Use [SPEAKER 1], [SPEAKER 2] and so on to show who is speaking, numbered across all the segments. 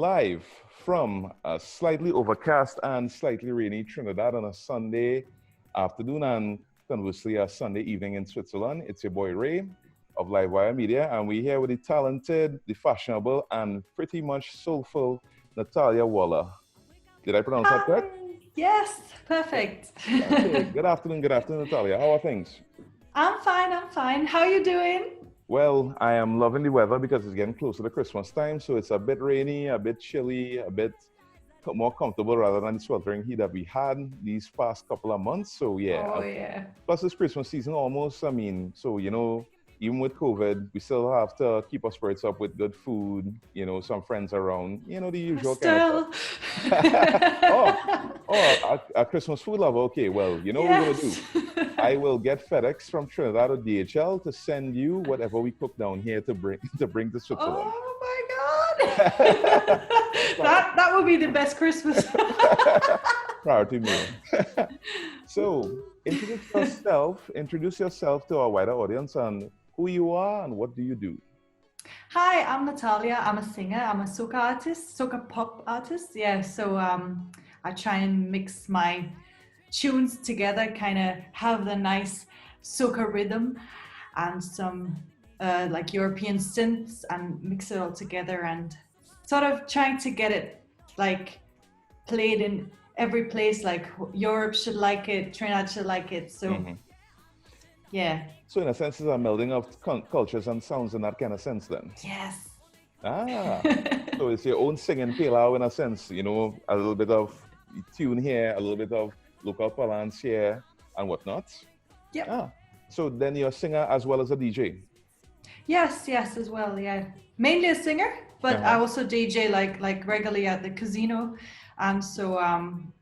[SPEAKER 1] live from a slightly overcast and slightly rainy Trinidad on a Sunday afternoon and conversely a Sunday evening in Switzerland. It's your boy Ray of Livewire Media, and we're here with the talented, the fashionable, and pretty much soulful Natalyah Wohler. Did I pronounce that correct?
[SPEAKER 2] Yes, perfect.
[SPEAKER 1] Okay, good afternoon, Natalyah. How are things?
[SPEAKER 2] I'm fine. How are you doing?
[SPEAKER 1] Well, I am loving the weather because it's getting closer to Christmas time, so it's a bit rainy, a bit chilly, a bit more comfortable rather than the sweltering heat that we had these past couple of months. So yeah.
[SPEAKER 2] Oh yeah.
[SPEAKER 1] Plus it's Christmas season almost. I mean, so even with COVID, we still have to keep our spirits up with good food, some friends around, the usual kind of stuff. a Christmas food lover. Okay, well, what we're going to do? I will get FedEx from Trinidad or DHL to send you whatever we cook down here to bring to Switzerland.
[SPEAKER 2] Oh my God! that would be the best Christmas.
[SPEAKER 1] Priority meal. So, introduce yourself to our wider audience and who you are and what do you do.
[SPEAKER 2] Hi, I'm Natalyah. I'm a singer. I'm a soca artist, soca pop artist. Yeah, so I try and mix my tunes together, kind of have the nice soca rhythm and some like European synths and mix it all together and sort of trying to get it like played in every place, like Europe should like it, Trinidad should like it. So yeah.
[SPEAKER 1] So in a sense, it's a melding of cultures and sounds in that kind of sense then?
[SPEAKER 2] Yes.
[SPEAKER 1] So it's your own singing pale in a sense, a little bit of tune here, a little bit of local parlance here and whatnot.
[SPEAKER 2] Yeah.
[SPEAKER 1] So then you're a singer as well as a DJ?
[SPEAKER 2] Yes, as well, yeah. Mainly a singer, but I also DJ like regularly at the casino. And so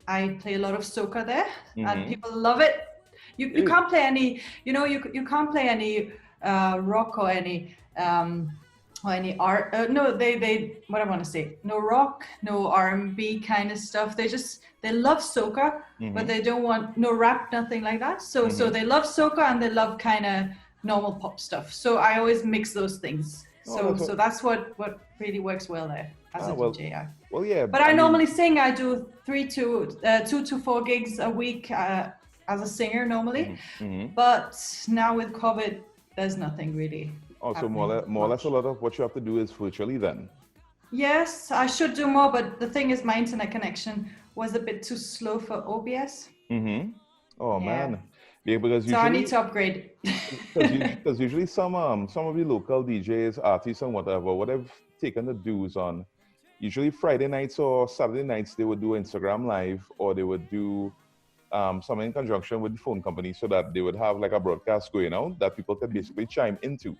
[SPEAKER 2] I play a lot of soca there and people love it. You can't play any, you can't play any rock or any art. No, they what I want to say, no rock, no R&B kind of stuff. They love soca, but they don't want no rap, nothing like that. So they love soca and they love kind of normal pop stuff. So I always mix those things. So that's what really works well there as a DJ.
[SPEAKER 1] Well, yeah.
[SPEAKER 2] But I normally sing. I do 2 to 4 gigs a week as a singer normally. But now with COVID, there's nothing really.
[SPEAKER 1] Also, more or less a lot of what you have to do is virtually then.
[SPEAKER 2] Yes, I should do more, but the thing is my internet connection was a bit too slow for OBS.
[SPEAKER 1] Oh man. Yeah, because usually,
[SPEAKER 2] so I need to upgrade.
[SPEAKER 1] Because usually some of the local DJs, artists and whatever, what they've taken the dues on, usually Friday nights or Saturday nights, they would do Instagram Live or they would do something in conjunction with the phone company so that they would have like a broadcast going out that people could basically chime into.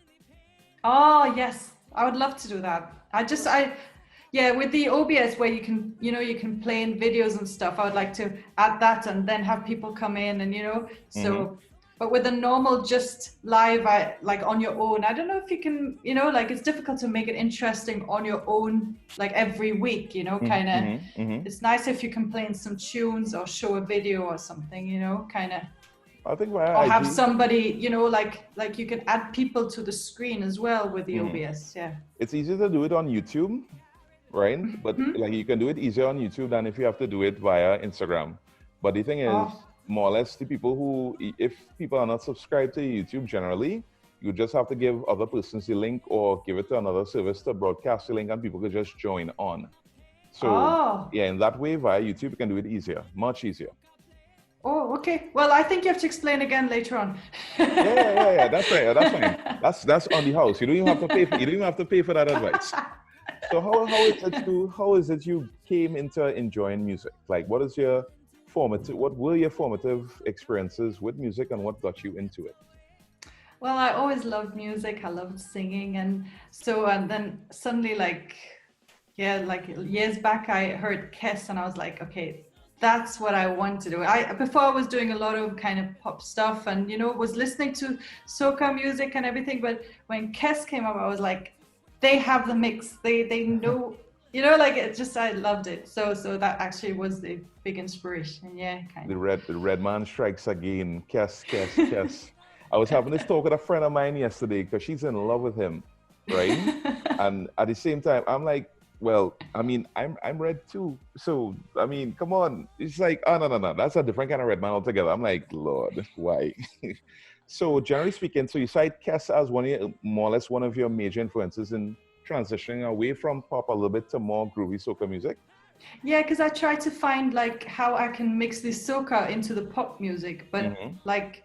[SPEAKER 2] Oh, yes. I would love to do that. With the OBS where you can play in videos and stuff, I would like to add that and then have people come in and, but with the normal just live, like on your own, I don't know if you can, it's difficult to make it interesting on your own, like every week, kind of, it's nice if you can play in some tunes or show a video or something, kind of.
[SPEAKER 1] I think
[SPEAKER 2] or have somebody, like you can add people to the screen as well with the OBS, yeah.
[SPEAKER 1] It's easier to do it on YouTube, right? But like you can do it easier on YouTube than if you have to do it via Instagram. But the thing is, more or less the people who, if people are not subscribed to YouTube generally, you just have to give other persons the link or give it to another service to broadcast the link and people could just join on. So yeah, in that way via YouTube, you can do it easier, much easier.
[SPEAKER 2] Oh, okay. Well, I think you have to explain again later on.
[SPEAKER 1] Yeah. That's right. That's fine. That's on the house. You don't even have to pay for that advice. So how is it you came into enjoying music? Like, what were your formative experiences with music and what got you into it?
[SPEAKER 2] Well, I always loved music. I loved singing, and then suddenly, like years back, I heard Kiss, and I was like, okay, that's what I want to do. Before I was doing a lot of kind of pop stuff and, was listening to soca music and everything. But when Kiss came up, I was like, they have the mix. They know, I loved it. So that actually was the big inspiration. Yeah, kind of.
[SPEAKER 1] The red man strikes again. Kiss. I was having this talk with a friend of mine yesterday because she's in love with him, right? And at the same time, I'm like, Well, I mean, I'm red too. So I mean, come on. It's like, oh no. That's a different kind of red man altogether. I'm like, Lord, why? So generally speaking, so you cite Kes as more or less one of your major influences in transitioning away from pop a little bit to more groovy soca music.
[SPEAKER 2] Yeah, because I try to find like how I can mix this soca into the pop music, but like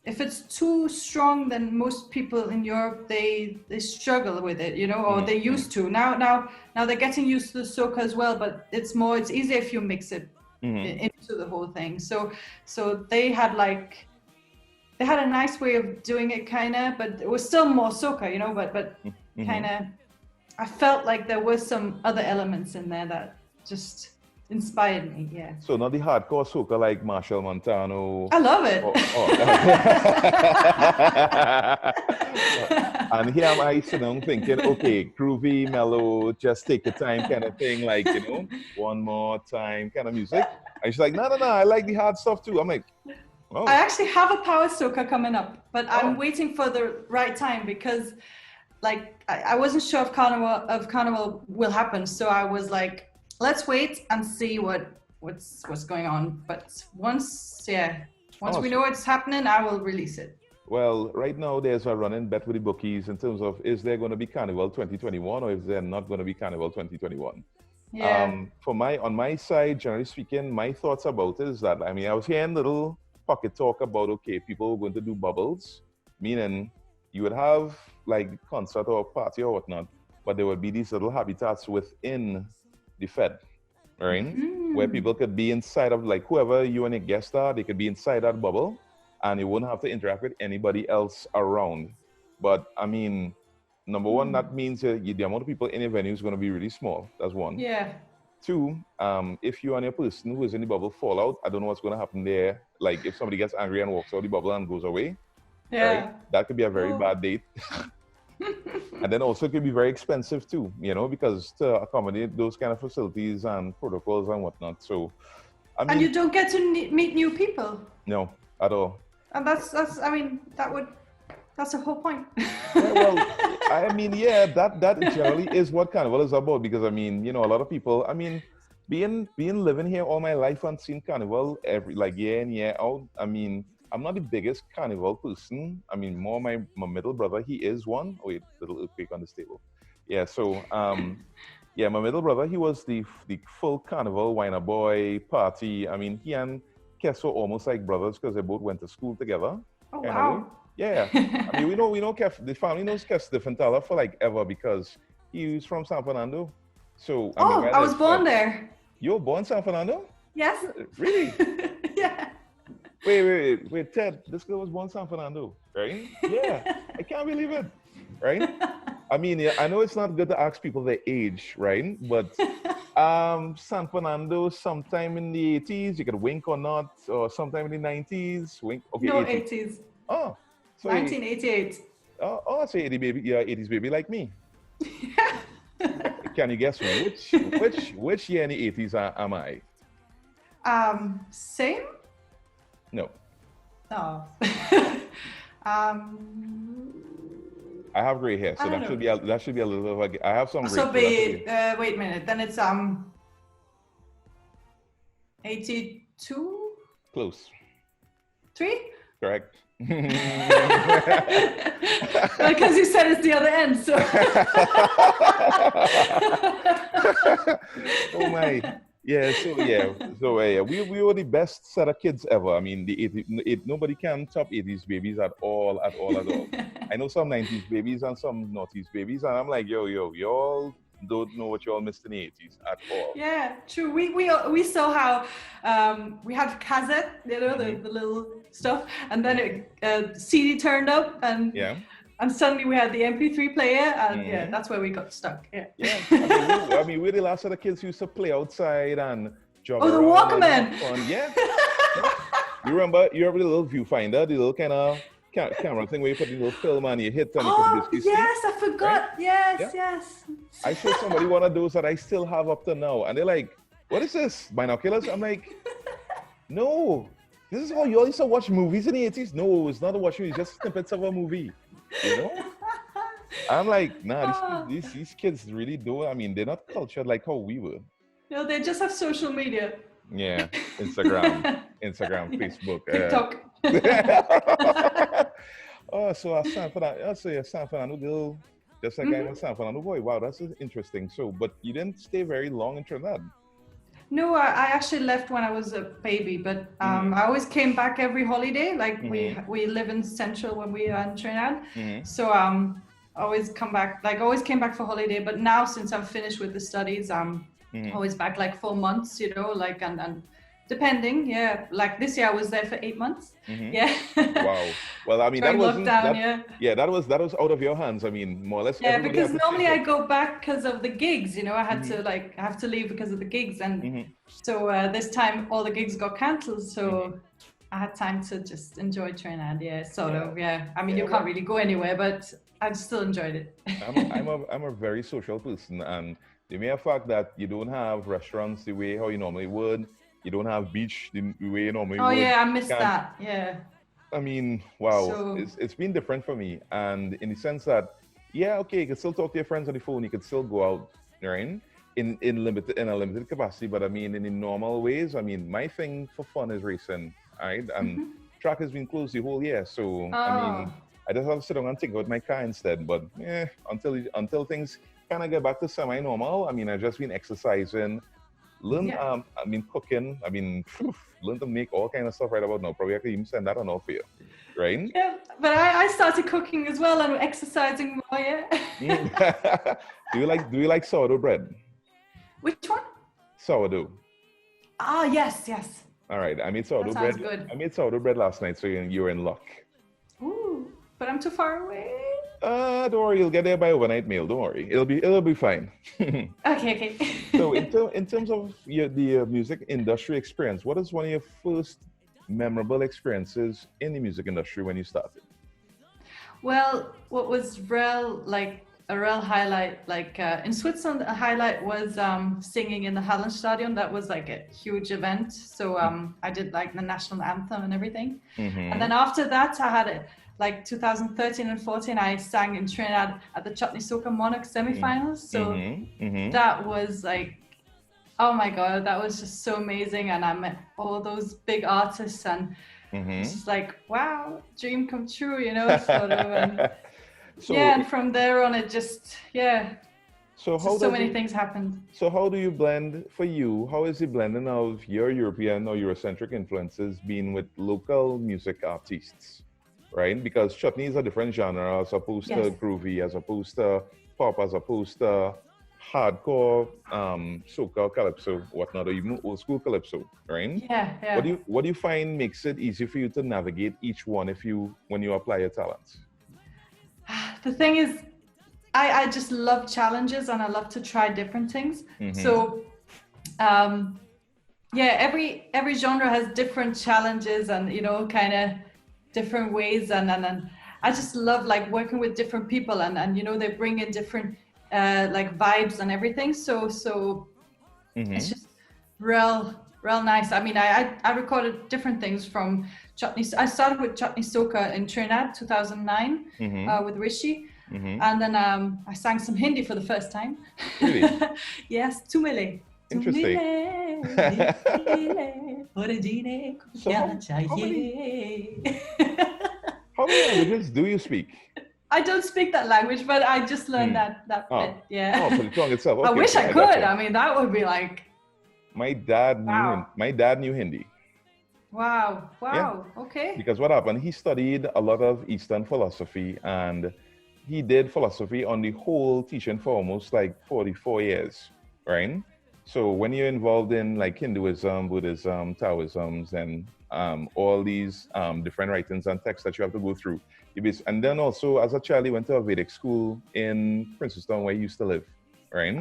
[SPEAKER 2] if it's too strong, then most people in Europe they struggle with it, you know, or they used to. Now they're getting used to the soca as well, but it's easier if you mix it into the whole thing. So they had a nice way of doing it, kind of, but it was still more soca, you know. But kind of, I felt like there was some other elements in there that just inspired me. Yeah.
[SPEAKER 1] So not the hardcore soca like Marshall Montano.
[SPEAKER 2] I love it.
[SPEAKER 1] And here am I sitting down thinking, okay, groovy, mellow, just take your time kind of thing, like, you know, one more time kind of music. And she's like, no, I like the hard stuff too. I'm like, oh.
[SPEAKER 2] I actually have a power soca coming up, but I'm waiting for the right time because like I wasn't sure if Carnival will happen. So I was like, let's wait and see what's going on. But once we know what's happening, I will release it.
[SPEAKER 1] Well, right now there's a running bet with the bookies in terms of is there going to be Carnival 2021 or is there not going to be Carnival 2021?
[SPEAKER 2] Yeah.
[SPEAKER 1] On my side, generally speaking, my thoughts about it is that, I mean, I was hearing little pocket talk about, okay, people were going to do bubbles, meaning you would have like concert or party or whatnot, but there would be these little habitats within the Fed, right? Where people could be inside of, like, whoever you and your guests are, they could be inside that bubble and you wouldn't have to interact with anybody else around. But I mean, number one, that means the amount of people in your venue is going to be really small. That's one.
[SPEAKER 2] Yeah.
[SPEAKER 1] Two, if you and your person who is in the bubble fall out, I don't know what's going to happen there. Like if somebody gets angry and walks out the bubble and goes away, right? That could be a very bad date. And then also it could be very expensive too, you know, because to accommodate those kind of facilities and protocols and whatnot. So, I mean,
[SPEAKER 2] and you don't get to meet new people.
[SPEAKER 1] No, at all.
[SPEAKER 2] And that's I mean, that's the whole point.
[SPEAKER 1] Yeah, well, I mean, yeah, that generally is what Carnival is about, because I mean, you know, a lot of people, I mean, being living here all my life and seeing Carnival every year in, year out, I mean, I'm not the biggest Carnival person. I mean, more my middle brother, he is one. Wait, little earthquake on this table. Yeah, so yeah, my middle brother, he was the full Carnival Winer Boy party. I mean, he and Kes were almost like brothers because they both went to school together.
[SPEAKER 2] Oh, wow.
[SPEAKER 1] Yeah, I mean, we know Kev, the family knows Kes de Fantala for like ever because he's from San Fernando. So
[SPEAKER 2] I was born there.
[SPEAKER 1] You were born in San Fernando?
[SPEAKER 2] Yes.
[SPEAKER 1] Really?
[SPEAKER 2] Yeah.
[SPEAKER 1] Wait, Ted, this girl was born in San Fernando, right? Yeah, I can't believe it, right? I mean, yeah, I know it's not good to ask people their age, right? But San Fernando, sometime in the 80s, you could wink or not, or sometime in the 90s, wink. Okay,
[SPEAKER 2] no,
[SPEAKER 1] 80s.
[SPEAKER 2] 80s.
[SPEAKER 1] Oh, so
[SPEAKER 2] 1988.
[SPEAKER 1] So 80 baby, yeah, 80s baby like me. Can you guess which year in the 80s am I?
[SPEAKER 2] Same?
[SPEAKER 1] No.
[SPEAKER 2] Oh.
[SPEAKER 1] I have gray hair, so that should be a little bit of I have some gray.
[SPEAKER 2] So wait a minute. Then it's 82.
[SPEAKER 1] Close.
[SPEAKER 2] 3?
[SPEAKER 1] Correct.
[SPEAKER 2] Because you said it's the other end, so.
[SPEAKER 1] Oh my. Yeah, so we were the best set of kids ever. I mean, nobody can top 80s babies at all. I know some 90s babies and some noughties babies, and I'm like, yo, y'all don't know what y'all missed in the 80s at all.
[SPEAKER 2] Yeah, true. We saw how we had cassette, you know, the little stuff, and then a CD turned up, and suddenly we had the MP3 player, and that's where we got stuck. Yeah.
[SPEAKER 1] I mean, we're the last of the kids who used to play outside and jog around.
[SPEAKER 2] Oh, the Walkman.
[SPEAKER 1] Yeah. You remember the little viewfinder, the little kind of camera thing where you put the little film and you hit and you
[SPEAKER 2] Oh, yes, I forgot. Right? Yes.
[SPEAKER 1] I showed somebody one of those that I still have up to now, and they're like, "What is this? Binoculars?" I'm like, "No, this is how you all used to watch movies in the 80s." No, it's not a watch movie, it's just snippets of a movie. You know? I'm like, nah,
[SPEAKER 2] Ah.
[SPEAKER 1] these kids really do. I mean, they're not cultured like how we were.
[SPEAKER 2] No, they just have social media.
[SPEAKER 1] Yeah, Instagram,
[SPEAKER 2] Yeah.
[SPEAKER 1] Facebook.
[SPEAKER 2] TikTok.
[SPEAKER 1] Oh, so a San Fernando, so you're a San Fernando girl, just like I'm a San Fernando boy. Wow, that's interesting. So, but you didn't stay very long in Trinidad.
[SPEAKER 2] No, I actually left when I was a baby, but I always came back every holiday. Like we live in Central when we are in Trinidad, so always come back. Like always came back for holiday. But now since I'm finished with the studies, I'm always back like 4 months. You know, like and depending, yeah. Like this year I was there for 8 months. Yeah.
[SPEAKER 1] Wow. Well, I mean that
[SPEAKER 2] During
[SPEAKER 1] wasn't
[SPEAKER 2] lockdown,
[SPEAKER 1] that, yeah. That was out of your hands. I mean, more or less.
[SPEAKER 2] Yeah,
[SPEAKER 1] Everybody
[SPEAKER 2] because
[SPEAKER 1] had to
[SPEAKER 2] normally
[SPEAKER 1] take
[SPEAKER 2] I
[SPEAKER 1] it.
[SPEAKER 2] go back because of the gigs. You know, I had to I have to leave because of the gigs, and so this time all the gigs got cancelled. So I had time to just enjoy Trinidad. Yeah, sort of. Yeah, I mean you can't really go anywhere, but I still enjoyed it.
[SPEAKER 1] I'm a very social person, and the mere fact that you don't have restaurants the way how you normally would, you don't have beach the way you normally
[SPEAKER 2] Oh
[SPEAKER 1] would.
[SPEAKER 2] yeah, I missed
[SPEAKER 1] can't-
[SPEAKER 2] that. Yeah.
[SPEAKER 1] I mean, wow,
[SPEAKER 2] So
[SPEAKER 1] it's been different for me, and in the sense that, yeah, okay, you can still talk to your friends on the phone, you can still go out, right? In a limited capacity, but I mean, in the normal ways, I mean, my thing for fun is racing, right? And track has been closed the whole year, so I mean, I just have to sit down and think about my car instead. But until things kind of get back to semi-normal, I mean, I've just been exercising. Learn, I mean, cooking. I mean, learn to make all kind of stuff right about now. Probably I could even send that on off for you, right?
[SPEAKER 2] yeah, but I started cooking as well and exercising more. Yeah.
[SPEAKER 1] Do you like sourdough bread?
[SPEAKER 2] Which one?
[SPEAKER 1] Sourdough.
[SPEAKER 2] Ah, yes, yes.
[SPEAKER 1] All right, I made sourdough
[SPEAKER 2] That sounds
[SPEAKER 1] bread.
[SPEAKER 2] good.
[SPEAKER 1] I made sourdough bread last night, so you're in luck.
[SPEAKER 2] Ooh, but I'm too far away.
[SPEAKER 1] Don't worry, you'll get there by overnight mail. Don't worry, it'll be fine.
[SPEAKER 2] Okay.
[SPEAKER 1] So in terms of the music industry experience, what is one of your first memorable experiences in the music industry when you started?
[SPEAKER 2] Well, what was a real highlight, in Switzerland, a highlight was singing in the Hallenstadion. That was like a huge event. So I did like the national anthem and everything. And then after that, I had like 2013 and 14, I sang in Trinidad at the Chutney Soca Monarch semifinals. So that was like, oh my God, that was just so amazing. And I met all those big artists, and it's just like, wow, dream come true, you know, sort of. And and from there on, it just, so many things happened.
[SPEAKER 1] So how do you blend, for you, how is the blending of your European or Eurocentric influences being with local music artists, right? Because chutney is a different genre as opposed to groovy, as opposed to pop, as opposed to hardcore soca, calypso, whatnot, or even old school calypso, right?
[SPEAKER 2] Yeah.
[SPEAKER 1] What do you find makes it easy for you to navigate each one when you apply your talents?
[SPEAKER 2] The thing is, I just love challenges, and I love to try different things. So every genre has different challenges, and you know, kind of different ways, and I just love like working with different people, and you know, they bring in different like vibes and everything. So it's just real nice. I mean, I recorded different things from Chutney. I started with Chutney Soca in Trinidad 2009 with Rishi. And then I sang some Hindi for the first time.
[SPEAKER 1] Really?
[SPEAKER 2] Yes, Tumile.
[SPEAKER 1] Interesting. So how many languages do you speak?
[SPEAKER 2] I don't speak that language, but I just learned that bit. Yeah.
[SPEAKER 1] Oh, for the song itself. Okay,
[SPEAKER 2] I wish I could.
[SPEAKER 1] gotcha.
[SPEAKER 2] I mean, that would be like.
[SPEAKER 1] My dad knew Hindi.
[SPEAKER 2] Wow.
[SPEAKER 1] Yeah.
[SPEAKER 2] Okay.
[SPEAKER 1] Because what happened? He studied a lot of Eastern philosophy, and he did philosophy on the whole teaching for almost like 44 years, right? So when you're involved in like Hinduism, Buddhism, Taoisms, and all these different writings and texts that you have to go through. And then also, as a child, he went to a Vedic school in Princeton, where he used to live, right?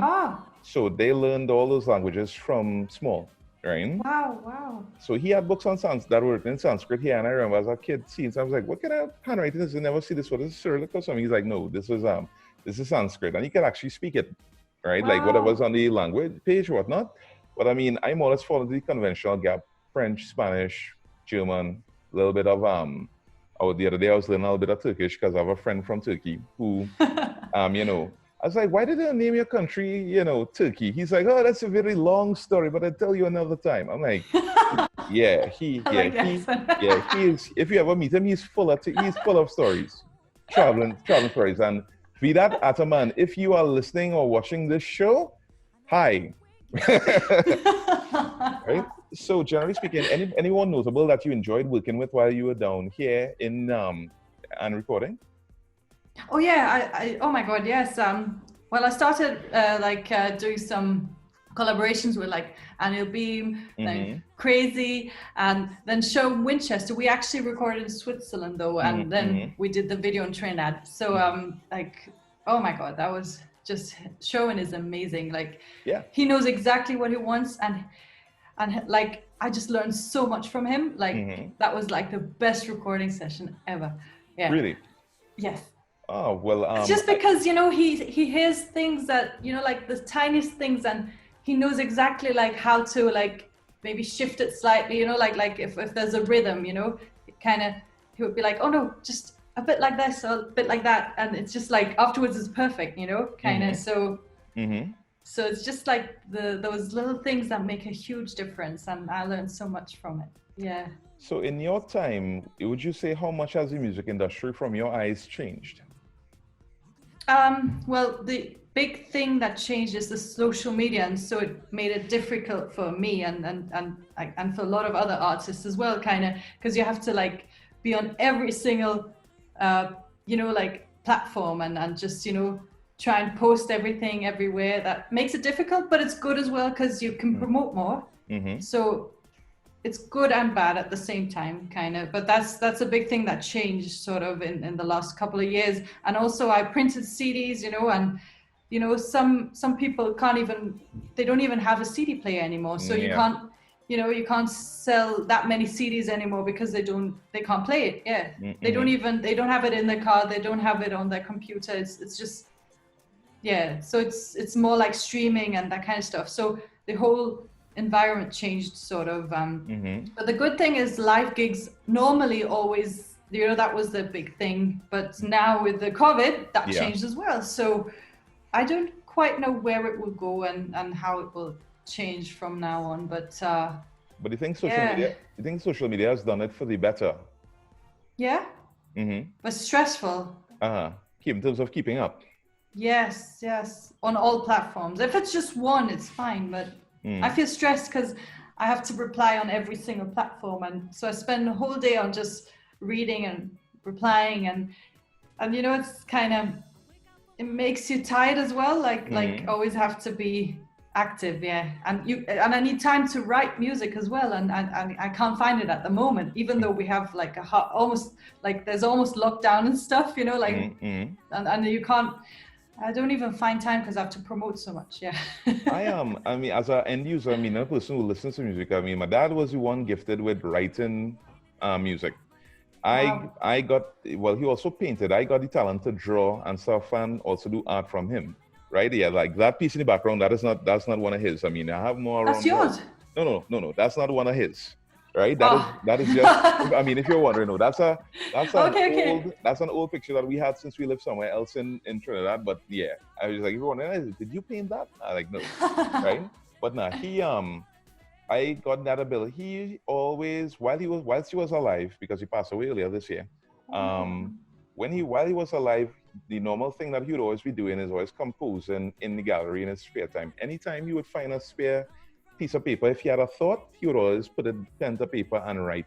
[SPEAKER 1] So they learned all those languages from small, right?
[SPEAKER 2] Wow.
[SPEAKER 1] So he had books on that were written in Sanskrit here, and I remember as a kid seeing, so I was like, what kind of handwriting is this? I never see this. What is this, Cyrillic or something? He's like, no, this is Sanskrit, and he could actually speak it, right?
[SPEAKER 2] Wow.
[SPEAKER 1] Like whatever's on the language page, whatnot. But I mean, I'm always following the conventional gap: French, Spanish, German, a little bit of the other day I was learning a little bit of Turkish because I have a friend from Turkey who You know, I was like, why did they name your country, you know, Turkey? He's like, oh, that's a very long story, but I'll tell you another time. I'm like, yeah, he is. If you ever meet him, he's full of stories, traveling stories. And Vidat Ataman, if you are listening or watching this show, hi. Right. So generally speaking, anyone notable that you enjoyed working with while you were down here in and recording?
[SPEAKER 2] Oh yeah, I oh my God, yes. Well, I started doing some collaborations with like Anil Beam, like Crazy, and then Show Winchester. We actually recorded in Switzerland though, and then we did the video in Trinidad. So like, oh my God, that was just Showen is amazing. Like,
[SPEAKER 1] yeah,
[SPEAKER 2] he knows exactly what he wants, and like I just learned so much from him. Like that was like the best recording session ever. Yeah.
[SPEAKER 1] Really?
[SPEAKER 2] Yes.
[SPEAKER 1] Oh, well,
[SPEAKER 2] it's just because, you know, he hears things that, you know, like the tiniest things, and he knows exactly like how to like maybe shift it slightly, you know, like if there's a rhythm, you know, he would be like, oh no, just a bit like this or a bit like that, and it's just like afterwards it's perfect, you know, so so it's just like those little things that make a huge difference, and I learned so much from it. Yeah.
[SPEAKER 1] So in your time, would you say how much has the music industry from your eyes changed?
[SPEAKER 2] Well, the big thing that changed is the social media, and so it made it difficult for me and for a lot of other artists as well, kind of, because you have to like be on every single you know, like platform and just, you know, try and post everything everywhere. That makes it difficult, but it's good as well because you can promote more. So it's good and bad at the same time, kind of. But that's a big thing that changed sort of in the last couple of years. And also I printed CDs, you know, and you know, some people they don't even have a CD player anymore. So you can't, you know, you can't sell that many CDs anymore because they can't play it. Yeah. They don't have it in their car. They don't have it on their computer. It's just, yeah. So it's more like streaming and that kind of stuff. So the whole environment changed sort of. But the good thing is live gigs normally always, you know, that was the big thing. But now with the COVID, that changed as well. So I don't quite know where it will go and how it will change from now on. But
[SPEAKER 1] you think social media has done it for the better? Yeah.
[SPEAKER 2] But stressful.
[SPEAKER 1] In terms of keeping up.
[SPEAKER 2] Yes. On all platforms. If it's just one, it's fine. But I feel stressed because I have to reply on every single platform, and so I spend the whole day on just reading and replying, and you know, it's kind of, it makes you tired as well. Like always have to be active, and I need time to write music as well, and I can't find it at the moment, even though we have like almost like there's almost lockdown and stuff, you know, like and you can't. I don't even find time because I have to promote so much.
[SPEAKER 1] I mean, as an end user, I mean, a person who listens to music, I mean, my dad was the one gifted with writing music. I got, well, he also painted. I got the talent to draw and stuff and also do art from him, right? Yeah, like that piece in the background, that's not one of his. I mean, I have more.
[SPEAKER 2] That's yours?
[SPEAKER 1] No, that's not one of his. Right, that is just. I mean, if you're wondering, no, that's an old picture that we had since we lived somewhere else in Trinidad. But yeah, I was like, if you're wondering, did you paint that? I like, no, right? But no, I got that ability. He always, whilst he was alive, because he passed away earlier this year. While he was alive, the normal thing that he would always be doing is always composing in the gallery in his spare time. Anytime he would find a spare piece of paper, if he had a thought, he would always put a pen to paper and write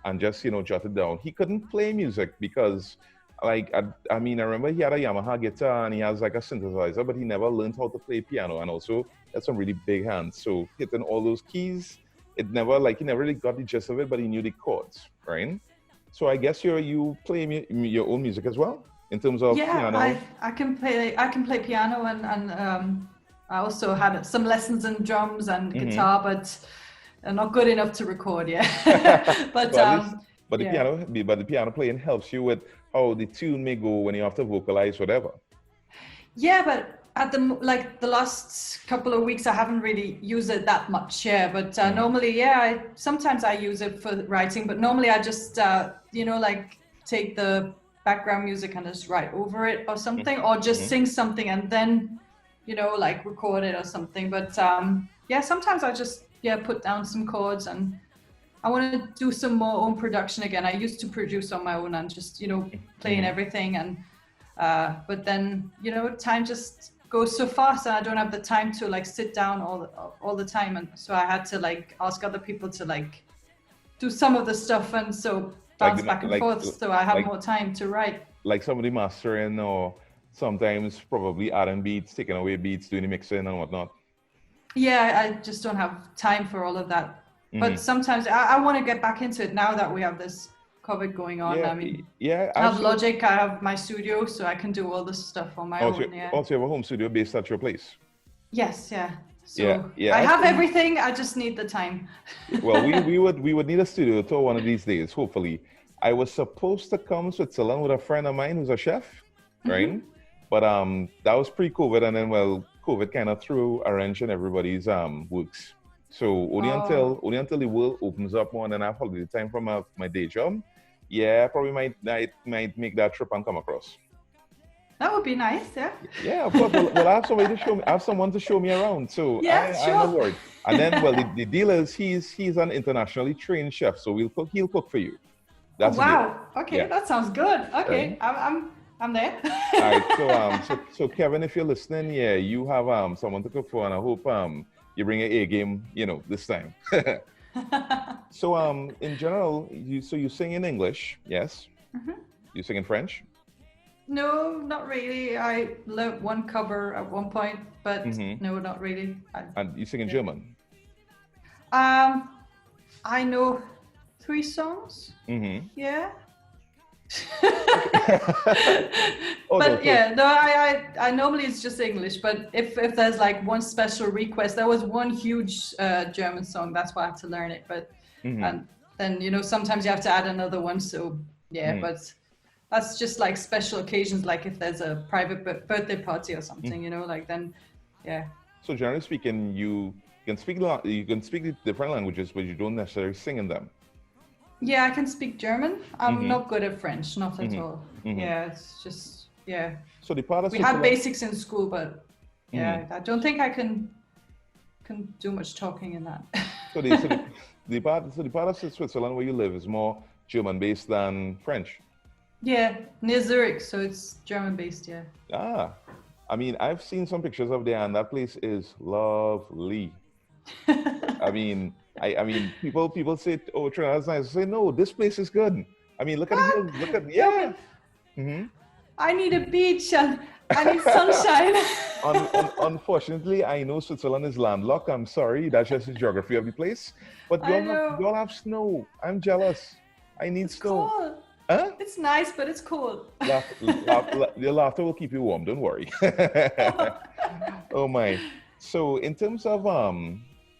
[SPEAKER 1] and just, you know, jot it down. He couldn't play music because, like, I mean, I remember he had a Yamaha guitar and he has like a synthesizer, but he never learned how to play piano, and also had some really big hands. So hitting all those keys, he never really got the gist of it, but he knew the chords, right? So I guess you play your own music as well in terms of piano.
[SPEAKER 2] I can play piano and I also had some lessons in drums and guitar, but not good enough to record yet. but the piano playing helps you with how the tune may go when you have to vocalize, whatever. Yeah, but at the last couple of weeks, I haven't really used it that much. Yeah, but normally, sometimes I use it for writing, but normally I just, you know, like take the background music and just write over it or something, or just sing something and then, you know, like record it or something. But yeah, sometimes I just put down some chords, and I want to do some more own production again. I used to produce on my own and just, you know, playing everything, and but then, you know, time just goes so fast and I don't have the time to like sit down all the time, and so I had to like ask other people to like do some of the stuff, and so bounce back and forth, so I have more time to write. Like
[SPEAKER 1] somebody mastering, or sometimes probably adding beats, taking away beats, doing the mixing and whatnot.
[SPEAKER 2] Yeah, I just don't have time for all of that. But sometimes I want to get back into it now that we have this COVID going on. I mean, I have Logic, I have my studio, so I can do all this stuff on my own.
[SPEAKER 1] Also, you have a home studio based at your place?
[SPEAKER 2] Yes, yeah. So I have everything, I just need the time.
[SPEAKER 1] Well, we would need a studio tour one of these days, hopefully. I was supposed to come to Switzerland with a friend of mine who's a chef, right? But that was pre-COVID, and then COVID kind of threw a wrench in everybody's works. So only until the world opens up more and then I have holiday time from my day job, probably might make that trip and come across.
[SPEAKER 2] That would be nice, yeah.
[SPEAKER 1] Yeah, of course. Well, I have somebody to show me. I have someone to show me around. So I'm worried. And then, the deal is he's an internationally trained chef, so he'll cook for you. That's
[SPEAKER 2] wow. Okay, that sounds good. Okay, right. I'm there.
[SPEAKER 1] All right. So Kevin, if you're listening, you have someone to cook for, and I hope you bring your A game, you know, this time. So in general, you sing in English, yes? You sing in French?
[SPEAKER 2] No, not really. I learned one cover at one point, but no, not really.
[SPEAKER 1] And you sing in German?
[SPEAKER 2] I know 3 songs. Yeah. But I normally it's just English, but if there's like one special request, there was one huge German song, that's why I had to learn it, but and then, you know, sometimes you have to add another one, so but that's just like special occasions, like if there's a private birthday party or something, you know, like then
[SPEAKER 1] so generally speaking, you can speak different languages, but you don't necessarily sing in them.
[SPEAKER 2] Yeah, I can speak German. I'm not good at French, not at all. Yeah, it's just,
[SPEAKER 1] So the part of
[SPEAKER 2] we had basics in school, but I don't think I can do much talking in that.
[SPEAKER 1] So the part of Switzerland where you live is more German based than French.
[SPEAKER 2] Yeah, near Zurich, so it's German based. Yeah.
[SPEAKER 1] I mean, I've seen some pictures of there, and that place is lovely. I mean, people say, "Oh, Trinidad's nice." I say, "No, this place is good." I mean, look at
[SPEAKER 2] I need a beach and I need sunshine.
[SPEAKER 1] Unfortunately, I know Switzerland is landlocked. I'm sorry, that's just the geography of the place. But you all have snow. I'm jealous. I need snow.
[SPEAKER 2] Cold. Huh? It's nice, but it's cold.
[SPEAKER 1] Your laughter will keep you warm. Don't worry. Oh my. So in terms of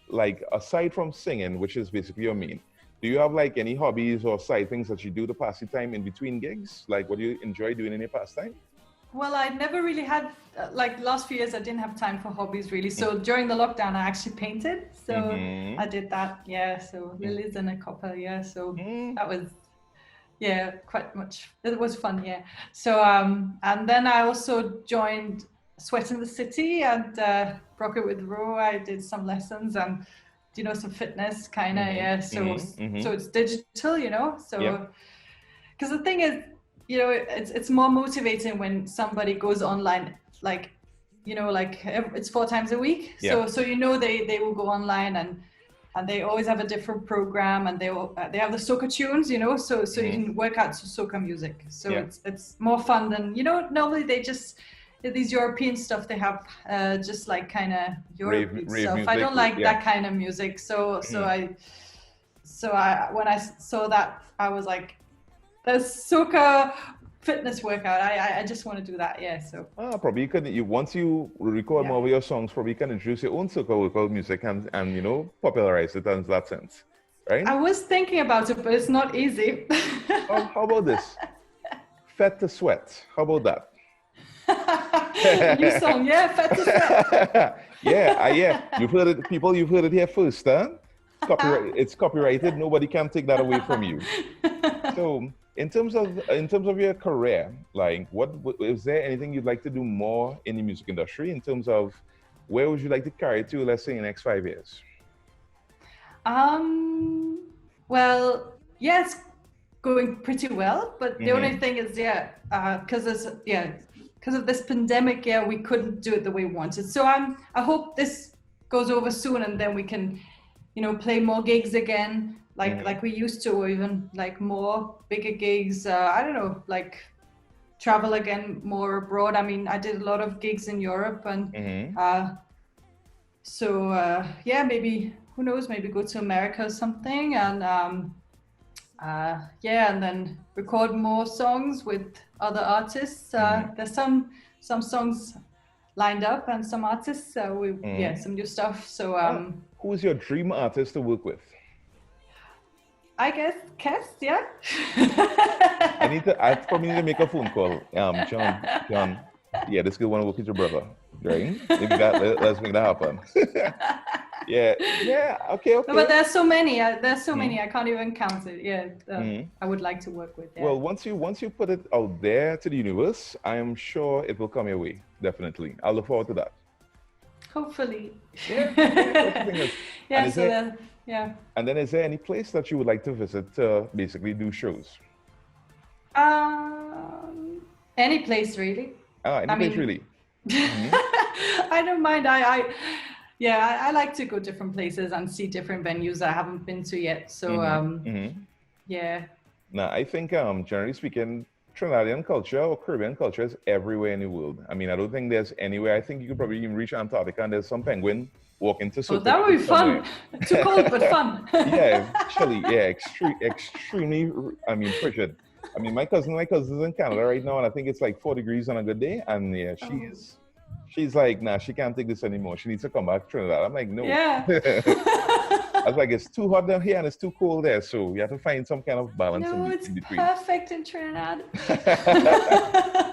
[SPEAKER 1] like aside from singing, which is basically your main, do you have like any hobbies or side things that you do to pass the time in between gigs? Like what do you enjoy doing in your pastime?
[SPEAKER 2] Well, I never really had, like last few years, I didn't have time for hobbies really. So during the lockdown, I actually painted. So I did that. Yeah. So lilies and a copper. Yeah. So that was, quite much. It was fun. Yeah. So, and then I also joined Sweat in the City and Rock It with Ro. I did some lessons and, you know, some fitness kind of, So it's digital, you know, so, because the thing is, you know, it's more motivating when somebody goes online, like, you know, like it's 4 times a week. So you know, they will go online and they always have a different program, and they have the soca tunes, you know, so you can work out some soca music. So it's more fun than, you know, normally they just, these European stuff, they have just like kind of European stuff. Music, I don't like that kind of music. So I when I saw that, I was like, there's soca fitness workout. I just want to do that. Yeah. So
[SPEAKER 1] probably you could, once you record more of your songs, probably you can introduce your own soca workout music and you know, popularize it in that sense, right?
[SPEAKER 2] I was thinking about it, but it's not easy.
[SPEAKER 1] How about this? Fed to Sweat. How about that?
[SPEAKER 2] New song, Fed to Sweat.
[SPEAKER 1] Yeah. You've heard it, people. You've heard it here first, huh? It's copyrighted. Nobody can take that away from you. So In terms of your career, like what is there anything you'd like to do more in the music industry in terms of where would you like to carry it to, let's say, in the next 5 years?
[SPEAKER 2] Well, yeah, it's going pretty well, but the only thing is, because of this pandemic, we couldn't do it the way we wanted. So I hope this goes over soon, and then we can, play more gigs again, like we used to, or even like more bigger gigs. I don't know, like travel again more abroad. I mean, I did a lot of gigs in Europe, and maybe, who knows, maybe go to America or something, and and then record more songs with other artists. There's some songs lined up and some artists, some new stuff. So
[SPEAKER 1] who is your dream artist to work with?
[SPEAKER 2] I guess Kes, yeah.
[SPEAKER 1] I probably need to make a phone call. John, yeah, this girl want to work with your brother, right? Maybe let's make that happen. Okay.
[SPEAKER 2] No, but there's so many. I can't even count it. I would like to work with. Yeah.
[SPEAKER 1] Well, once you put it out there to the universe, I am sure it will come your way. Definitely, I'll look forward to that.
[SPEAKER 2] Hopefully.
[SPEAKER 1] And then, is there any place that you would like to visit to basically do shows?
[SPEAKER 2] Any place really.
[SPEAKER 1] Really.
[SPEAKER 2] I don't mind. I like to go different places and see different venues I haven't been to yet. So,
[SPEAKER 1] Now, I think, generally speaking, Trinidadian culture or Caribbean culture is everywhere in the world. I mean, I don't think there's anywhere. I think you could probably even reach Antarctica and there's some penguin walking to.
[SPEAKER 2] Oh, that would be fun. Too cold, but fun.
[SPEAKER 1] Chilly. Yeah, extremely. I mean, frigid. I mean, my cousin is in Canada right now, and I think it's like 4 degrees on a good day, and she's like, nah, she can't take this anymore. She needs to come back to Trinidad. I'm like, no.
[SPEAKER 2] Yeah.
[SPEAKER 1] I was like, it's too hot down here and it's too cold there, so you have to find some kind of balance in between.
[SPEAKER 2] It's perfect in Trinidad.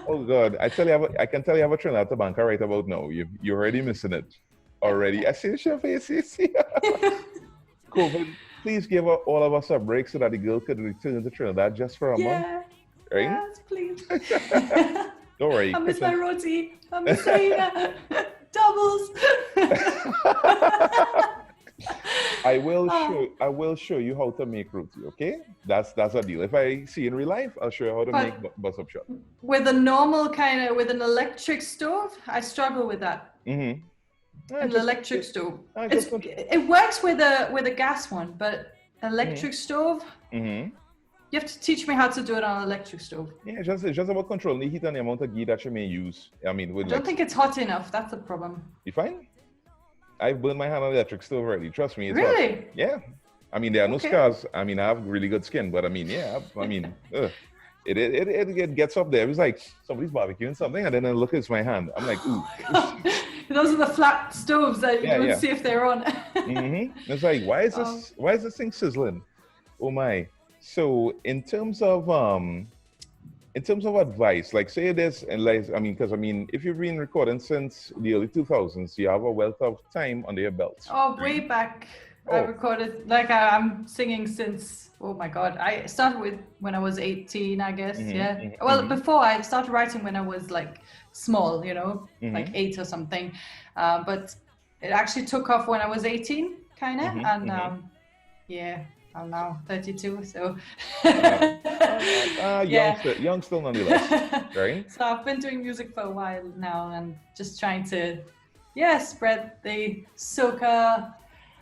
[SPEAKER 1] Oh God, I can tell you have a Trinidad Tobago right about now. You're already missing it. Already. I see your face. COVID, please give all of us a break so that the girl could return to Trinidad just for a month. Right?
[SPEAKER 2] Yes, please.
[SPEAKER 1] Don't worry.
[SPEAKER 2] I miss my roti. I miss Saina. Doubles.
[SPEAKER 1] I will show you how to make roti, okay? That's a deal. If I see you in real life, I'll show you how to make bus up shop.
[SPEAKER 2] With a normal with an electric stove, I struggle with that. An electric stove. It works with a gas one, but electric stove, you have to teach me how to do it on an electric stove.
[SPEAKER 1] Yeah, it's just about controlling the heat and the amount of ghee that you may use. I mean, I
[SPEAKER 2] don't think it's hot enough. That's a problem.
[SPEAKER 1] You fine? I've burned my hand on the electric stove already. Trust me. It's
[SPEAKER 2] really?
[SPEAKER 1] hot. Yeah. I mean, there are no scars. I mean, I have really good skin, but I mean, it gets up there. It was like somebody's barbecuing something, and then I look at my hand. I'm like, ooh.
[SPEAKER 2] Those are the flat stoves that you don't see if they're on.
[SPEAKER 1] It's like, why is this thing sizzling? Oh my. So in terms of advice, like say this, and like, if you've been recording since the early 2000s, you have a wealth of time under your belt.
[SPEAKER 2] Oh, way back. I recorded, I'm singing since, oh my God, I started when I was 18, I guess. Well, before I started writing when I was like small, like 8 or something. But it actually took off when I was 18, kind of. I'm now 32, so
[SPEAKER 1] young still nonetheless, right?
[SPEAKER 2] So I've been doing music for a while now and just trying to, spread the soca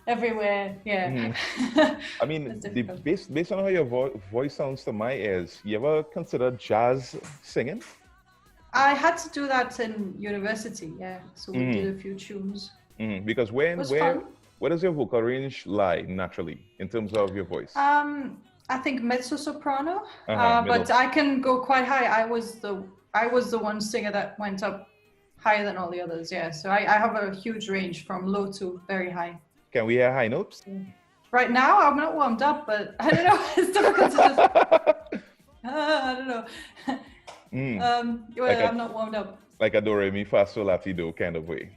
[SPEAKER 2] everywhere.
[SPEAKER 1] I mean, based on how your voice sounds to my ears, you ever considered jazz singing?
[SPEAKER 2] I had to do that in university, so we did a few tunes.
[SPEAKER 1] Because where does your vocal range lie naturally in terms of your voice?
[SPEAKER 2] I think mezzo soprano, but I can go quite high. I was the one singer that went up higher than all the others. So I have a huge range from low to very high.
[SPEAKER 1] Can we hear high notes?
[SPEAKER 2] Right now, I'm not warmed up, but I don't know. It's difficult to just. I don't know. I'm not warmed up.
[SPEAKER 1] Like a do re mi fa sol la ti do kind of way.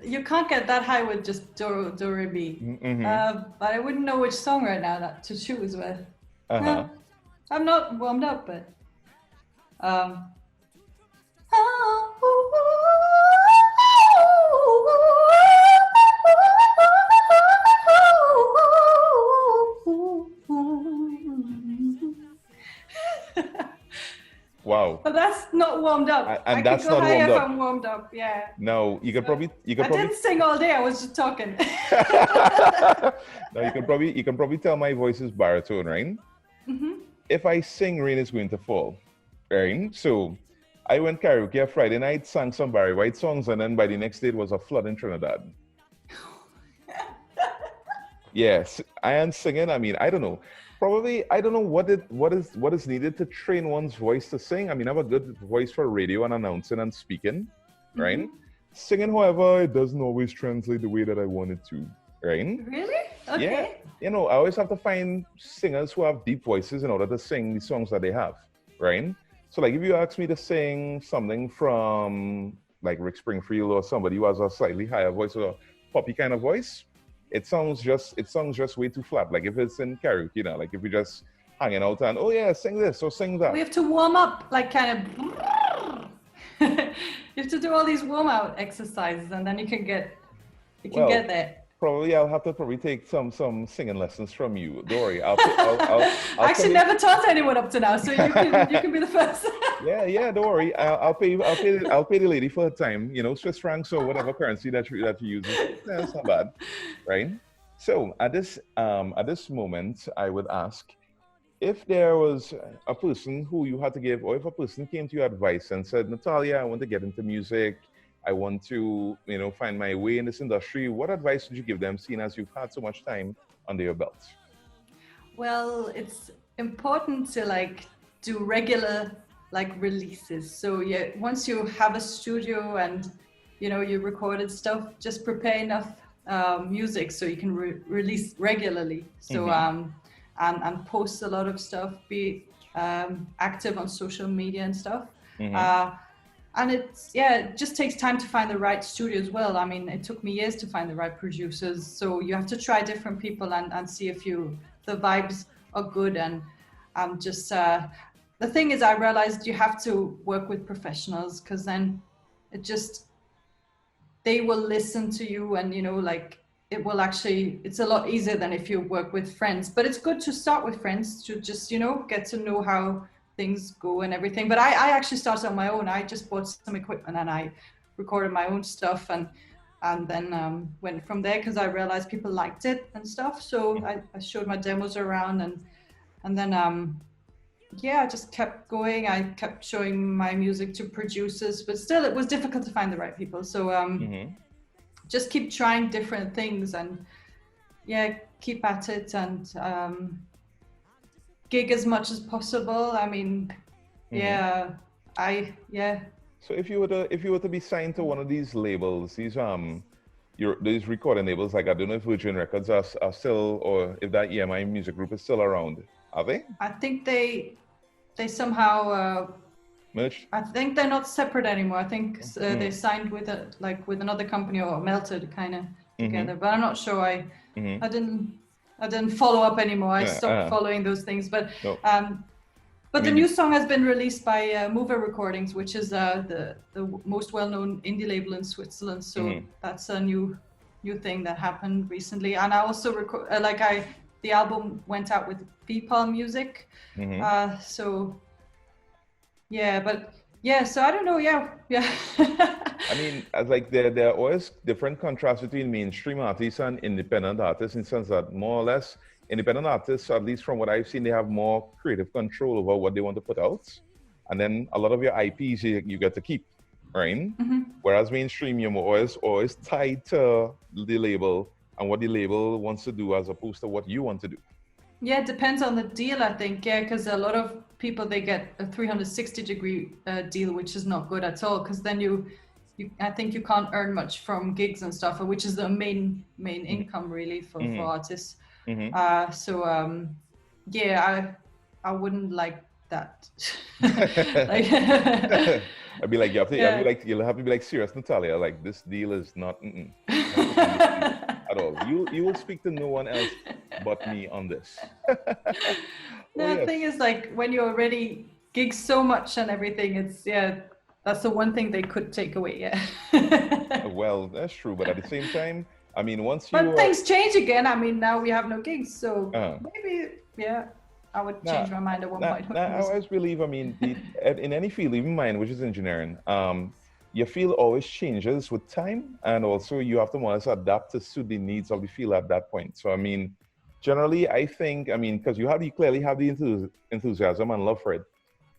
[SPEAKER 2] You can't get that high with just do re mi. But I wouldn't know which song right now to choose with. I'm not warmed up, but
[SPEAKER 1] Wow.
[SPEAKER 2] But that's not warmed up.
[SPEAKER 1] And
[SPEAKER 2] I
[SPEAKER 1] that's
[SPEAKER 2] could go
[SPEAKER 1] not
[SPEAKER 2] higher
[SPEAKER 1] warmed
[SPEAKER 2] if
[SPEAKER 1] up.
[SPEAKER 2] I'm warmed up. Yeah.
[SPEAKER 1] No, you could probably.
[SPEAKER 2] I didn't sing all day. I was just talking.
[SPEAKER 1] No, you can probably tell my voice is baritone, right?
[SPEAKER 2] Mm-hmm.
[SPEAKER 1] If I sing, rain is going to fall, right? So I went karaoke Friday night, sang some Barry White songs, and then by the next day it was a flood in Trinidad. Yes, I am singing. I mean, I don't know. Probably, I don't know what is needed to train one's voice to sing. I mean, I have a good voice for radio and announcing and speaking, right?
[SPEAKER 2] Mm-hmm.
[SPEAKER 1] Singing, however, it doesn't always translate the way that I want it to, right?
[SPEAKER 2] Really? Okay.
[SPEAKER 1] Yeah. You know, I always have to find singers who have deep voices in order to sing the songs that they have, right? So, like, if you ask me to sing something from like Rick Springfield or somebody who has a slightly higher voice or a poppy kind of voice, it sounds just way too flat. Like if it's in karaoke, you know, like if you're just hanging out and oh yeah, sing this or sing that.
[SPEAKER 2] We have to warm up, like kind of. You have to do all these warm out exercises, and then you can get there.
[SPEAKER 1] Probably I'll have to take some singing lessons from you, Dory. I'll
[SPEAKER 2] I actually never taught anyone up to now, so you can be the first.
[SPEAKER 1] Yeah, don't worry. I'll pay the lady for her time. You know, Swiss francs or whatever currency that you use. That's not bad, right? So at this moment, I would ask if there was a person who you had to give, or if a person came to you advice and said, Natalyah, I want to get into music. I want to, find my way in this industry. What advice would you give them, seeing as you've had so much time under your belt?
[SPEAKER 2] Well, it's important to do regular releases. So yeah, once you have a studio and you recorded stuff, just prepare enough music so you can release regularly. So and post a lot of stuff, be active on social media and stuff. And it just takes time to find the right studio as well. I mean, it took me years to find the right producers. So you have to try different people and see if the vibes are good. And just, the thing is, I realized you have to work with professionals, because then they will listen to you, and it's a lot easier than if you work with friends. But it's good to start with friends to just, get to know how things go and everything. But I actually started on my own. I just bought some equipment and I recorded my own stuff and then went from there, because I realized people liked it and stuff. So I showed my demos around and then I just kept going. I kept showing my music to producers, but still it was difficult to find the right people. So just keep trying different things and keep at it and gig as much as possible. I mean, So if you were to be signed to one of these labels, these recording labels, like I don't know if Virgin Records are still, or if that EMI music group is still around, are they? I think they somehow
[SPEAKER 1] merged.
[SPEAKER 2] I think they're not separate anymore. I think they signed with with another company, or melted kind of together. But I'm not sure. I didn't follow up anymore. I stopped following those things. But the new song has been released by Mover Recordings, which is the most well-known indie label in Switzerland. So that's a new thing that happened recently. And I also the album went out with VPAL Music. So I don't know.
[SPEAKER 1] I mean, as there are always different contrasts between mainstream artists and independent artists, in the sense that more or less independent artists, at least from what I've seen, they have more creative control over what they want to put out. And then a lot of your IPs you get to keep, right? Whereas mainstream, you're always tied to the label and what the label wants to do, as opposed to what you want to do.
[SPEAKER 2] Yeah, it depends on the deal, I think. Yeah, because a lot of people, they get a 360-degree deal, which is not good at all, because then I think you can't earn much from gigs and stuff, which is the main income really for artists. I wouldn't like that.
[SPEAKER 1] I'd be like, you'll have to be like, serious, Natalyah, like this deal is not at all. You will speak to no one else but me on this.
[SPEAKER 2] The thing is, like, when you already gig so much and everything, it's, that's the one thing they could take away,
[SPEAKER 1] Well, that's true, but at the same time, I mean, once you...
[SPEAKER 2] But things change again. I mean, now we have no gigs, so maybe, I would change my mind at one point.
[SPEAKER 1] I always believe, I mean, in any field, even mine, which is engineering, your field always changes with time, and also you have to more or less adapt to suit the needs of the field at that point. So, I mean, generally, I think, I mean, because you clearly have the enthusiasm and love for it.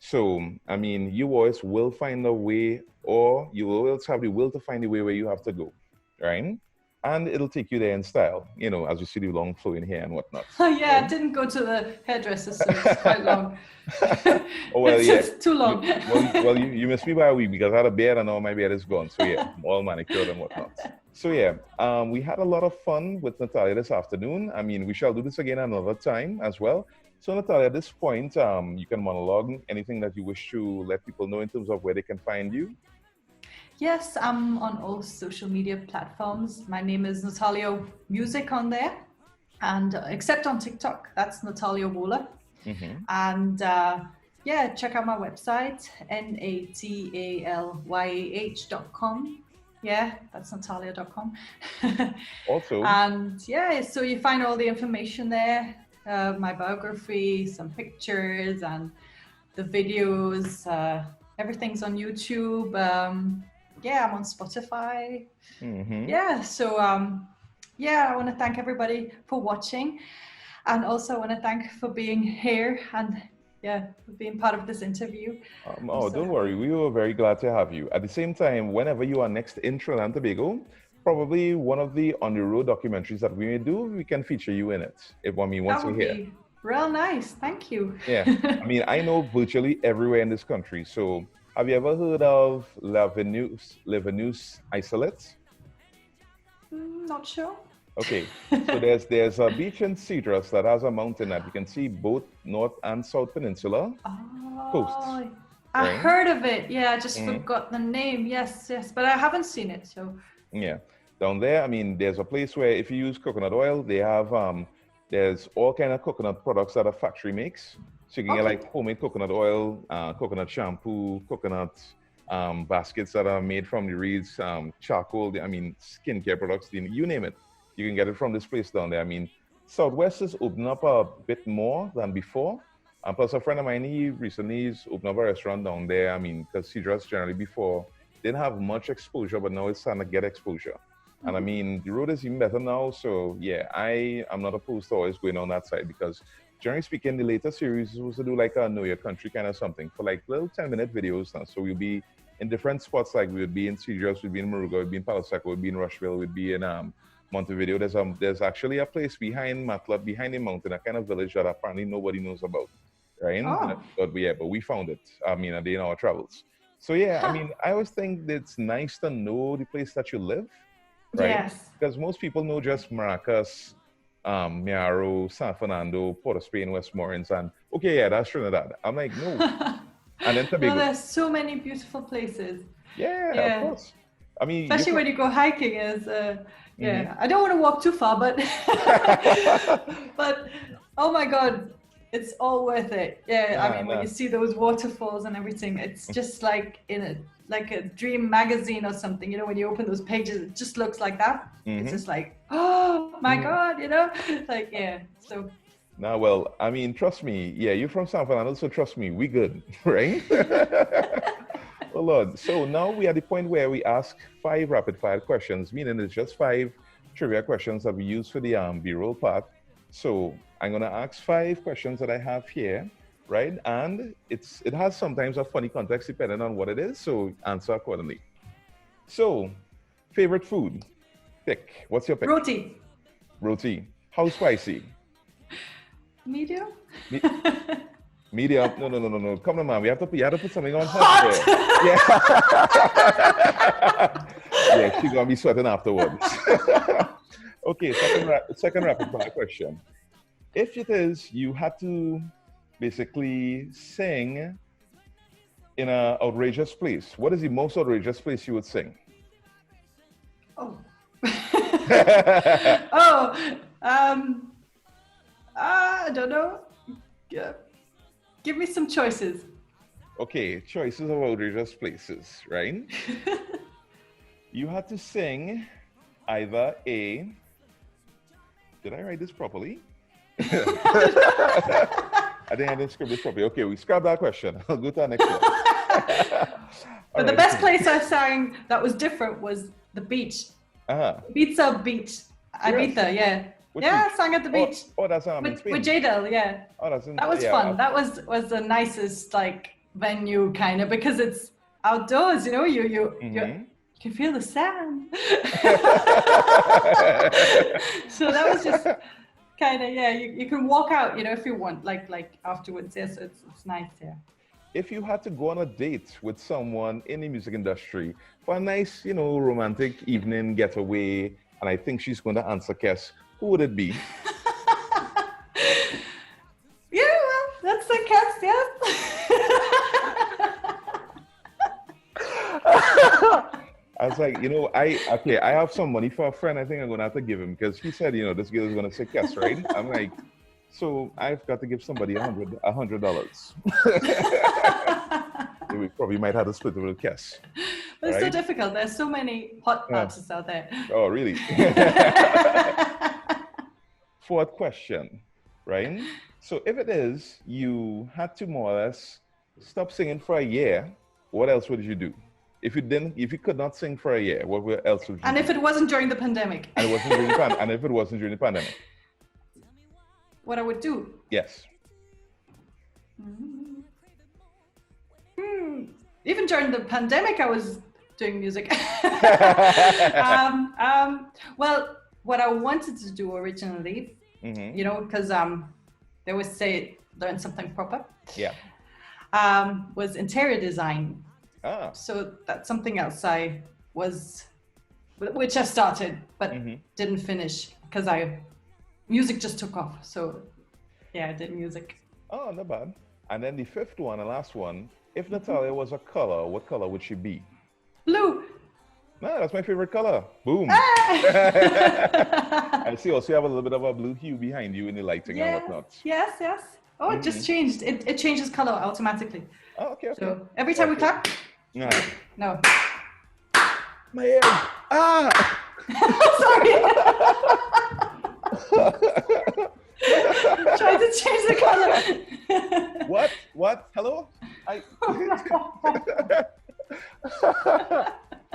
[SPEAKER 1] So, I mean, you always will find a way, or you will always have the will to find the way where you have to go, right? And it'll take you there in style, you know, as you see the long flowing hair and whatnot.
[SPEAKER 2] Right? I didn't go to the hairdresser, so it's quite long.
[SPEAKER 1] Oh, well,
[SPEAKER 2] it's too long.
[SPEAKER 1] You missed me by a week because I had a beard and all my beard is gone. So I'm all manicured and whatnot. So we had a lot of fun with Natalyah this afternoon. I mean, we shall do this again another time as well. So Natalyah, at this point, you can monologue anything that you wish to let people know in terms of where they can find you.
[SPEAKER 2] Yes, I'm on all social media platforms. My name is Natalyah Music on there, and except on TikTok, that's Natalyah Wohler. And check out my website, natalyah.com. Yeah, that's natalyah.com.
[SPEAKER 1] Also.
[SPEAKER 2] And so you find all the information there, my biography, some pictures, and the videos. Everything's on YouTube. I'm on Spotify. So I want to thank everybody for watching, and also I want to thank for being here and for being part of this interview.
[SPEAKER 1] Don't worry, we were very glad to have you. At the same time, whenever you are next in Trinidad and Tobago, probably one of the on the road documentaries that we may do, we can feature you in it. Once you're here.
[SPEAKER 2] Real nice, thank you.
[SPEAKER 1] I mean, I know virtually everywhere in this country, so. Have you ever heard of Levenus Isolates?
[SPEAKER 2] Not sure.
[SPEAKER 1] Okay, so there's a beach in Cedros that has a mountain that you can see both North and South Peninsula coasts.
[SPEAKER 2] I heard of it. I just forgot the name. Yes, but I haven't seen it. So
[SPEAKER 1] down there, I mean, there's a place where if you use coconut oil, they have there's all kind of coconut products that a factory makes. So you can get like homemade coconut oil, coconut shampoo, coconut baskets that are made from the reeds, charcoal, I mean, skincare products, you name it. You can get it from this place down there. I mean, Southwest is opening up a bit more than before. And plus a friend of mine, he recently has opened up a restaurant down there. I mean, because Cedros generally before didn't have much exposure, but now it's starting to get exposure. And I mean, the road is even better now. So I am not opposed to always going on that side because generally speaking, the later series was to do like a Know Your Country kind of something for like little 10-minute videos now. So we'll be in different spots, like we would be in Cedros, we'd be in Moruga, we'd be in Palo Seco, we'd be in Rushville, we'd be in Montevideo. There's actually a place behind Matla, behind the mountain, a kind of village that apparently nobody knows about, right? But we found it, I mean, a day in our travels. So I mean, I always think that it's nice to know the place that you live, right?
[SPEAKER 2] Yes.
[SPEAKER 1] Because most people know just Maracas, Miaro, San Fernando, Port of Spain, Westmoreland, and that's Trinidad. I'm like, no. And then Tobago.
[SPEAKER 2] There's so many beautiful places.
[SPEAKER 1] Of course. I mean,
[SPEAKER 2] especially when you go hiking, I don't want to walk too far, but but oh my God, it's all worth it. I mean, when you see those waterfalls and everything, it's just like in a dream magazine or something, you know, when you open those pages, it just looks like that. It's just like, oh my God, you know, like, so.
[SPEAKER 1] Now, well, I mean, trust me, you're from San Fernando, so trust me, we good, right? Well, Lord, so now we are at the point where we ask 5 rapid fire questions, meaning it's just 5 trivia questions that we use for the B-roll part. So I'm gonna ask 5 questions that I have here, right? And it has sometimes a funny context depending on what it is, so answer accordingly. So, favorite food? Pick. What's your pick?
[SPEAKER 2] Roti.
[SPEAKER 1] Roti. How spicy?
[SPEAKER 2] Medium?
[SPEAKER 1] Medium? No. Come on, man. You have to put something on
[SPEAKER 2] hot.
[SPEAKER 1] She's gonna be sweating afterwards. Okay, second rapid fire question. If it is you had to basically sing in an outrageous place, what is the most outrageous place you would sing?
[SPEAKER 2] I don't know. Yeah. Give me some choices.
[SPEAKER 1] Okay, choices of outrageous places, right? You had to sing either a... Did I write this properly? I think I didn't script this properly. Okay, we scrap that question. I'll go to our next one.
[SPEAKER 2] But the best place I sang that was different was the beach. Ibiza beach. Ibiza, yeah. Which beach? I sang at the beach.
[SPEAKER 1] Oh, that's in Spain.
[SPEAKER 2] With Jadel, yeah.
[SPEAKER 1] Oh,
[SPEAKER 2] that was fun. That was the nicest like venue kind of, because it's outdoors, you know, you can feel the sand. So that was just kind of, you can walk out, you know, if you want, like afterwards. Yeah, so it's nice, yeah.
[SPEAKER 1] If you had to go on a date with someone in the music industry for a nice, you know, romantic evening getaway, and I think she's going to answer Kes, who would it be?
[SPEAKER 2] Yeah, well, that's the Kes, yeah.
[SPEAKER 1] I was like, you know, I have some money for a friend. I think I'm gonna have to give him, because he said, you know, this girl is gonna say Kes, right? I'm like, so I've got to give somebody $100. We probably might have to split it with Kes.
[SPEAKER 2] But it's so difficult. There's so many hot artists out there.
[SPEAKER 1] Oh, really? Fourth question, right? So if it is, you had to more or less stop singing for a year, what else would you do? If you could not sing for a year, what else would you do?
[SPEAKER 2] And if it wasn't during the pandemic?
[SPEAKER 1] And if it wasn't during the pandemic?
[SPEAKER 2] What I would do?
[SPEAKER 1] Yes.
[SPEAKER 2] Even during the pandemic, I was doing music. Well, what I wanted to do originally, you know, because they always say learn something proper.
[SPEAKER 1] Yeah.
[SPEAKER 2] Was interior design. So that's something else which I started, but didn't finish because music just took off. So yeah, I did music.
[SPEAKER 1] Oh, not bad. And then the fifth one and last one, if Natalyah was a color, what color would she be?
[SPEAKER 2] Blue.
[SPEAKER 1] No, that's my favorite color. Boom. I see also you have a little bit of a blue hue behind you in the lighting and whatnot.
[SPEAKER 2] Yes. Oh, it just changed. It changes color automatically.
[SPEAKER 1] Oh, okay.
[SPEAKER 2] So every time we clap. No.
[SPEAKER 1] My hair.
[SPEAKER 2] Sorry. Trying to change the color.
[SPEAKER 1] What? Hello?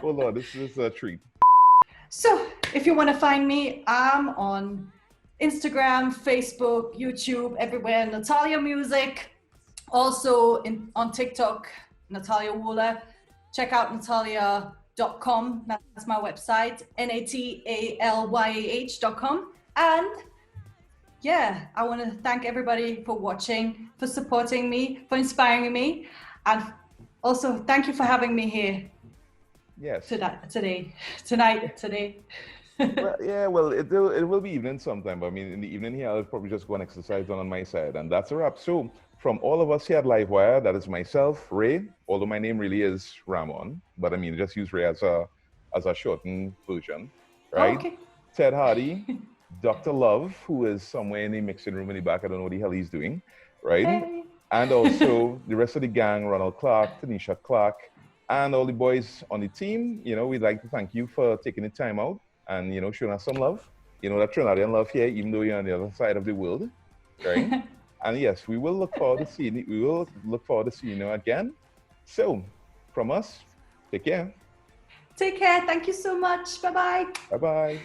[SPEAKER 1] Oh Lord, this is a treat.
[SPEAKER 2] So, if you want to find me, I'm on Instagram, Facebook, YouTube, everywhere. Natalyah Music. Also on TikTok, Natalyah Wohler. Check out natalyah.com. That's my website. NATALYAH.com. And yeah, I want to thank everybody for watching, for supporting me, for inspiring me, and also thank you for having me here.
[SPEAKER 1] Yes.
[SPEAKER 2] Today.
[SPEAKER 1] Well, it will be evening sometime, but I mean, in the evening here, I'll probably just go and exercise on my side, and that's a wrap. So, from all of us here at Livewire, that is myself, Ray, although my name really is Ramon, but I mean, just use Ray as a shortened version, right?
[SPEAKER 2] Okay.
[SPEAKER 1] Ted Hardy, Dr. Love, who is somewhere in the mixing room in the back, I don't know what the hell he's doing, right?
[SPEAKER 2] Hey.
[SPEAKER 1] And also the rest of the gang, Ronald Clark, Tanisha Clark, and all the boys on the team. You know, we'd like to thank you for taking the time out and, you know, showing us some love. You know, that Trinidadian love here, even though you're on the other side of the world, right? And yes, we will look forward to seeing you again. So, from us, take care.
[SPEAKER 2] Take care. Thank you so much. Bye-bye.
[SPEAKER 1] Bye-bye.